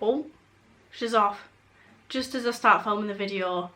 Oh, she's off. Just as I start filming the video,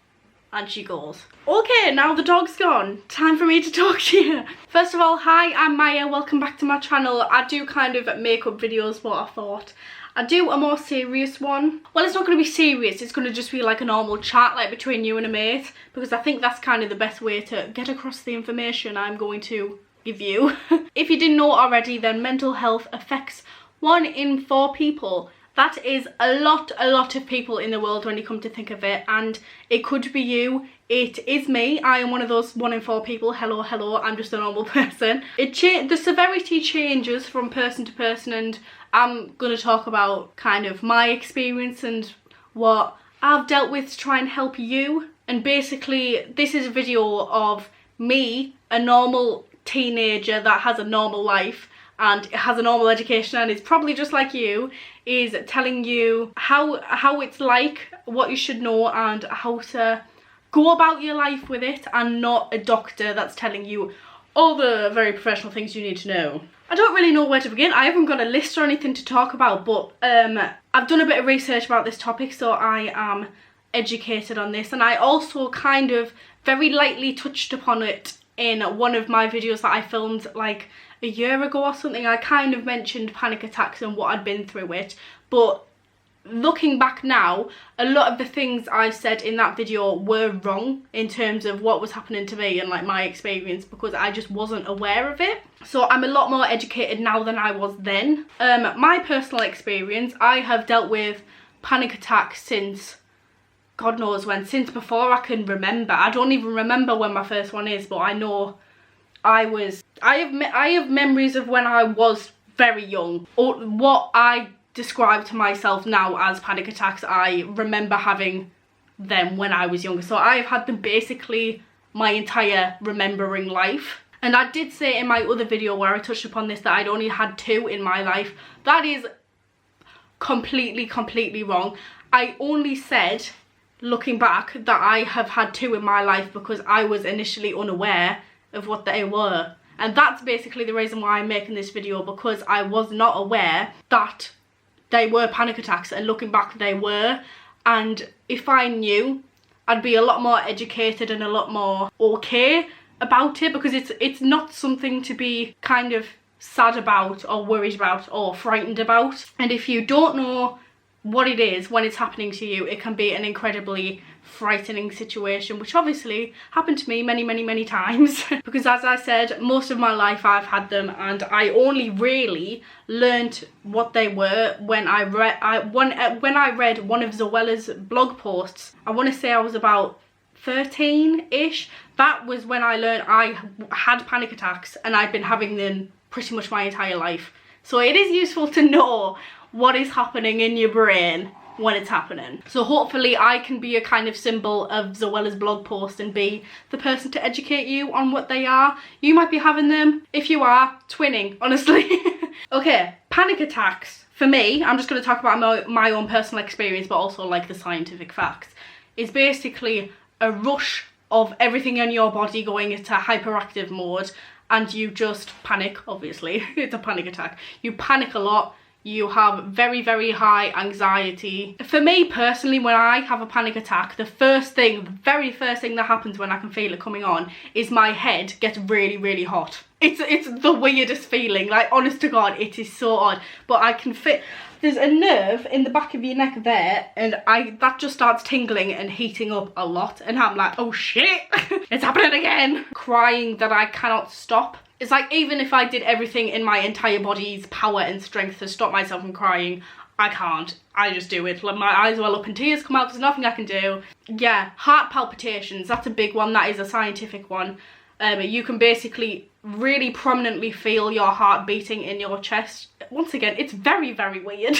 and she goes. Okay, now the dog's gone. Time for me to talk to you. First of all, hi, I'm Maya. Welcome back to my channel. I do kind of makeup videos, but I thought I'd do a more serious one. Well, it's not going to be serious. It's going to just be like a normal chat, like between you and a mate, because I think that's kind of the best way to get across the information I'm going to give you. If you didn't know already, then mental health affects 1 in 4 people. That is a lot of people in the world when you come to think of it, and it could be you. It is me. I am one of those 1 in 4 people. Hello, I'm just a normal person. The severity changes from person to person, and I'm going to talk about kind of my experience and what I've dealt with to try and help you. And basically, this is a video of me, a normal teenager that has a normal life and has a normal education and is probably just like you, is telling you how it's like, what you should know, and how to go about your life with it, and not a doctor that's telling you all the very professional things you need to know. I don't really know where to begin. I haven't got a list or anything to talk about, but I've done a bit of research about this topic, so I am educated on this, and I also kind of very lightly touched upon it in one of my videos that I filmed like a year ago or something. I kind of mentioned panic attacks and what I'd been through it, but looking back now, a lot of the things I said in that video were wrong in terms of what was happening to me and like my experience, because I just wasn't aware of it. So I'm a lot more educated now than I was then. My personal experience, I have dealt with panic attacks since God knows when, since before I can remember. I don't even remember when my first one is, but I know I have memories of when I was very young. Or what I describe to myself now as panic attacks, I remember having them when I was younger. So I've had them basically my entire remembering life. And I did say in my other video where I touched upon this that I'd only had 2 in my life. That is completely wrong. I only said, looking back, that I have had 2 in my life because I was initially unaware of what they were. And that's basically the reason why I'm making this video, because I was not aware that they were panic attacks, and looking back they were. And if I knew, I'd be a lot more educated and a lot more okay about it, because it's not something to be kind of sad about or worried about or frightened about. And if you don't know what it is when it's happening to you, it can be an incredibly frightening situation, which obviously happened to me many times. Because as I said, most of my life I've had them, and I only really learnt what they were when I read one of Zoella's blog posts. I want to say I was about 13-ish. That was when I learned I had panic attacks, and I've been having them pretty much my entire life. So it is useful to know what is happening in your brain when it's happening. So hopefully I can be a kind of symbol of Zoella's blog post and be the person to educate you on what they are. You might be having them. If you are, twinning, honestly. Okay, panic attacks. For me, I'm just going to talk about my own personal experience, but also like the scientific facts. It's basically a rush of everything in your body going into hyperactive mode, and you just panic, obviously. It's a panic attack. You panic a lot. You have very high anxiety. For me personally, when I have a panic attack, the very first thing that happens when I can feel it coming on is my head gets really hot. It's the weirdest feeling, like honest to God, it is so odd. But I can there's a nerve in the back of your neck there, and that just starts tingling and heating up a lot, and I'm like, oh shit, it's happening again. Crying that I cannot stop. It's like, even if I did everything in my entire body's power and strength to stop myself from crying, I can't. I just do it. Like, my eyes well up and tears come out, there's nothing I can do. Yeah, heart palpitations, that's a big one. That is a scientific one. You can basically really prominently feel your heart beating in your chest. Once again, it's very weird.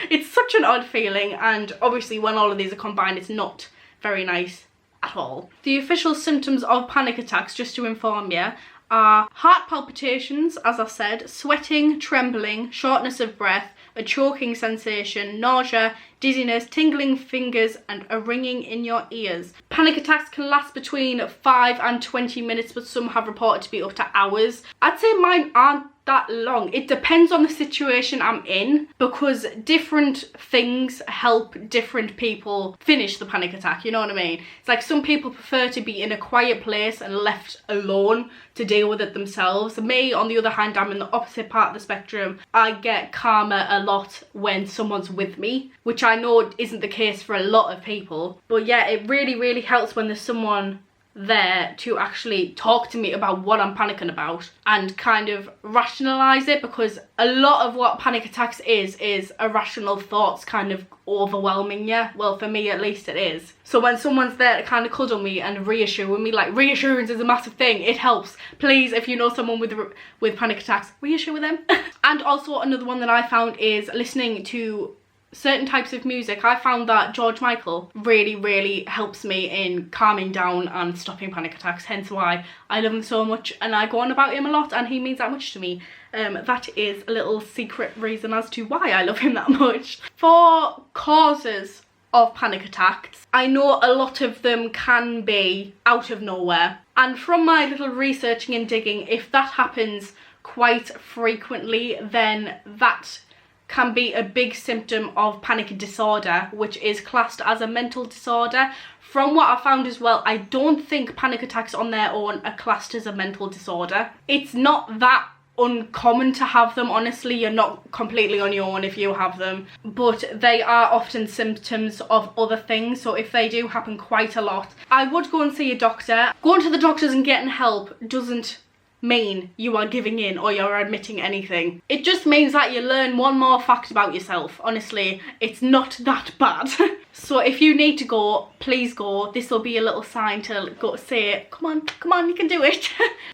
It's such an odd feeling, and obviously when all of these are combined, it's not very nice at all. The official symptoms of panic attacks, just to inform you, are heart palpitations, as I said, sweating, trembling, shortness of breath, a choking sensation, nausea, dizziness, tingling fingers, and a ringing in your ears. Panic attacks can last between 5 and 20 minutes, but some have reported to be up to hours. I'd say mine aren't that long. It depends on the situation I'm in, because different things help different people finish the panic attack, you know what I mean? It's like some people prefer to be in a quiet place and left alone to deal with it themselves. Me, on the other hand, I'm in the opposite part of the spectrum. I get calmer a lot when someone's with me, which I know isn't the case for a lot of people. But yeah, it really helps when there's someone there to actually talk to me about what I'm panicking about and kind of rationalize it, because a lot of what panic attacks is irrational thoughts kind of overwhelming you. Well, for me at least it is. So when someone's there to kind of cuddle me and reassure me, like reassurance is a massive thing, it helps. Please, if you know someone with panic attacks, reassure them. And also another one that I found is listening to certain types of music. I found that George Michael really helps me in calming down and stopping panic attacks, hence why I love him so much and I go on about him a lot, and he means that much to me. That is a little secret reason as to why I love him that much. For causes of panic attacks, I know a lot of them can be out of nowhere, and from my little researching and digging, if that happens quite frequently, then that can be a big symptom of panic disorder, which is classed as a mental disorder. From what I found as well, I don't think panic attacks on their own are classed as a mental disorder. It's not that uncommon to have them, honestly. You're not completely on your own if you have them, but they are often symptoms of other things. So if they do happen quite a lot, I would go and see a doctor. Going to the doctors and getting help doesn't mean you are giving in or you're admitting anything. It just means that you learn one more fact about yourself. Honestly, it's not that bad. So if you need to go, please go. This will be a little sign to go say, come on, you can do it.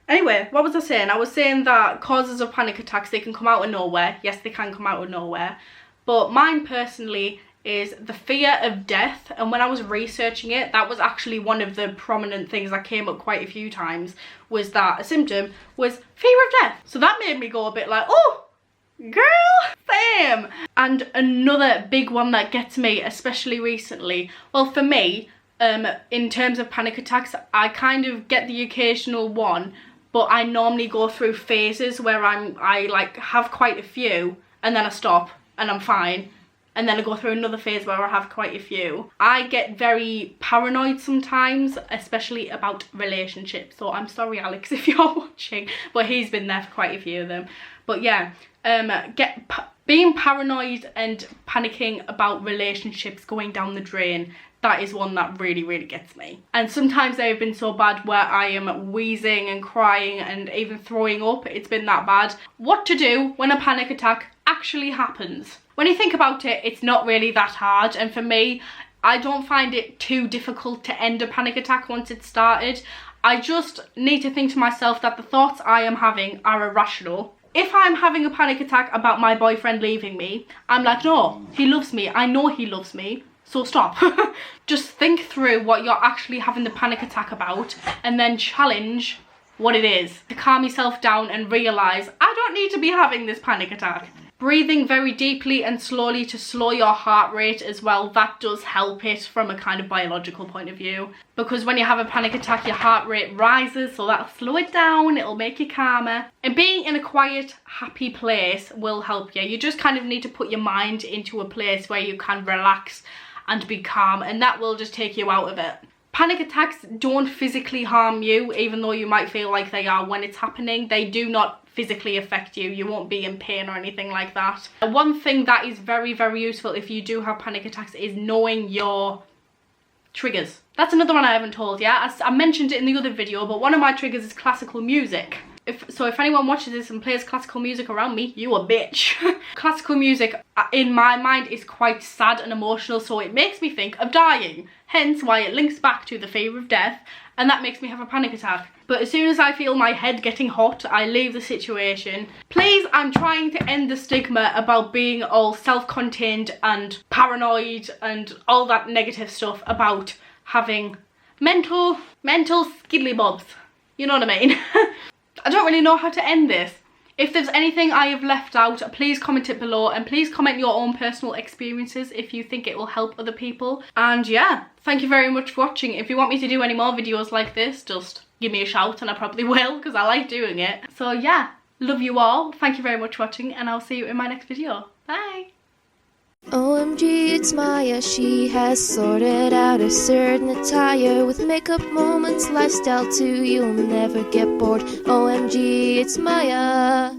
Anyway, what was I saying? I was saying that causes of panic attacks, they can come out of nowhere. Yes, they can come out of nowhere. But mine personally is the fear of death, and when I was researching it, that was actually one of the prominent things that came up quite a few times, was that a symptom was fear of death. So that made me go a bit like, oh girl, same. And another big one that gets me, especially recently, well, for me, in terms of panic attacks, I kind of get the occasional one, but I normally go through phases where I like have quite a few and then I stop and I'm fine. And then I go through another phase where I have quite a few. I get very paranoid sometimes, especially about relationships. So I'm sorry, Alex, if you're watching, but he's been there for quite a few of them. But yeah, being paranoid and panicking about relationships going down the drain, that is one that really gets me. And sometimes they have been so bad where I am wheezing and crying and even throwing up. It's been that bad. What to do when a panic attack actually happens? When you think about it, it's not really that hard, and for me, I don't find it too difficult to end a panic attack once it's started. I just need to think to myself that the thoughts I am having are irrational. If I'm having a panic attack about my boyfriend leaving me, I'm like, no, he loves me, I know he loves me, so stop. Just think through what you're actually having the panic attack about, and then challenge what it is to calm yourself down and realise, I don't need to be having this panic attack. Breathing very deeply and slowly to slow your heart rate as well, that does help it from a kind of biological point of view, because when you have a panic attack your heart rate rises, so that'll slow it down, it'll make you calmer. And being in a quiet, happy place will help you. You just kind of need to put your mind into a place where you can relax and be calm, and that will just take you out of it. Panic attacks don't physically harm you, even though you might feel like they are when it's happening. They do not physically affect you. You won't be in pain or anything like that. One thing that is very useful if you do have panic attacks is knowing your triggers. That's another one I haven't told yet. I mentioned it in the other video, but one of my triggers is classical music. If anyone watches this and plays classical music around me, you a bitch. Classical music, in my mind, is quite sad and emotional, so it makes me think of dying. Hence why it links back to the fear of death, and that makes me have a panic attack. But as soon as I feel my head getting hot, I leave the situation. Please, I'm trying to end the stigma about being all self-contained and paranoid and all that negative stuff about having mental skiddly bobs. You know what I mean? I don't really know how to end this. If there's anything I have left out, please comment it below, and please comment your own personal experiences if you think it will help other people. And yeah, thank you very much for watching. If you want me to do any more videos like this, just give me a shout and I probably will, because I like doing it. So yeah, Love you all. Thank you very much for watching, and I'll see you in my next video. Bye. OMG, it's Maya. She has sorted out a certain attire with makeup moments, lifestyle too. You'll never get bored. OMG, it's Maya.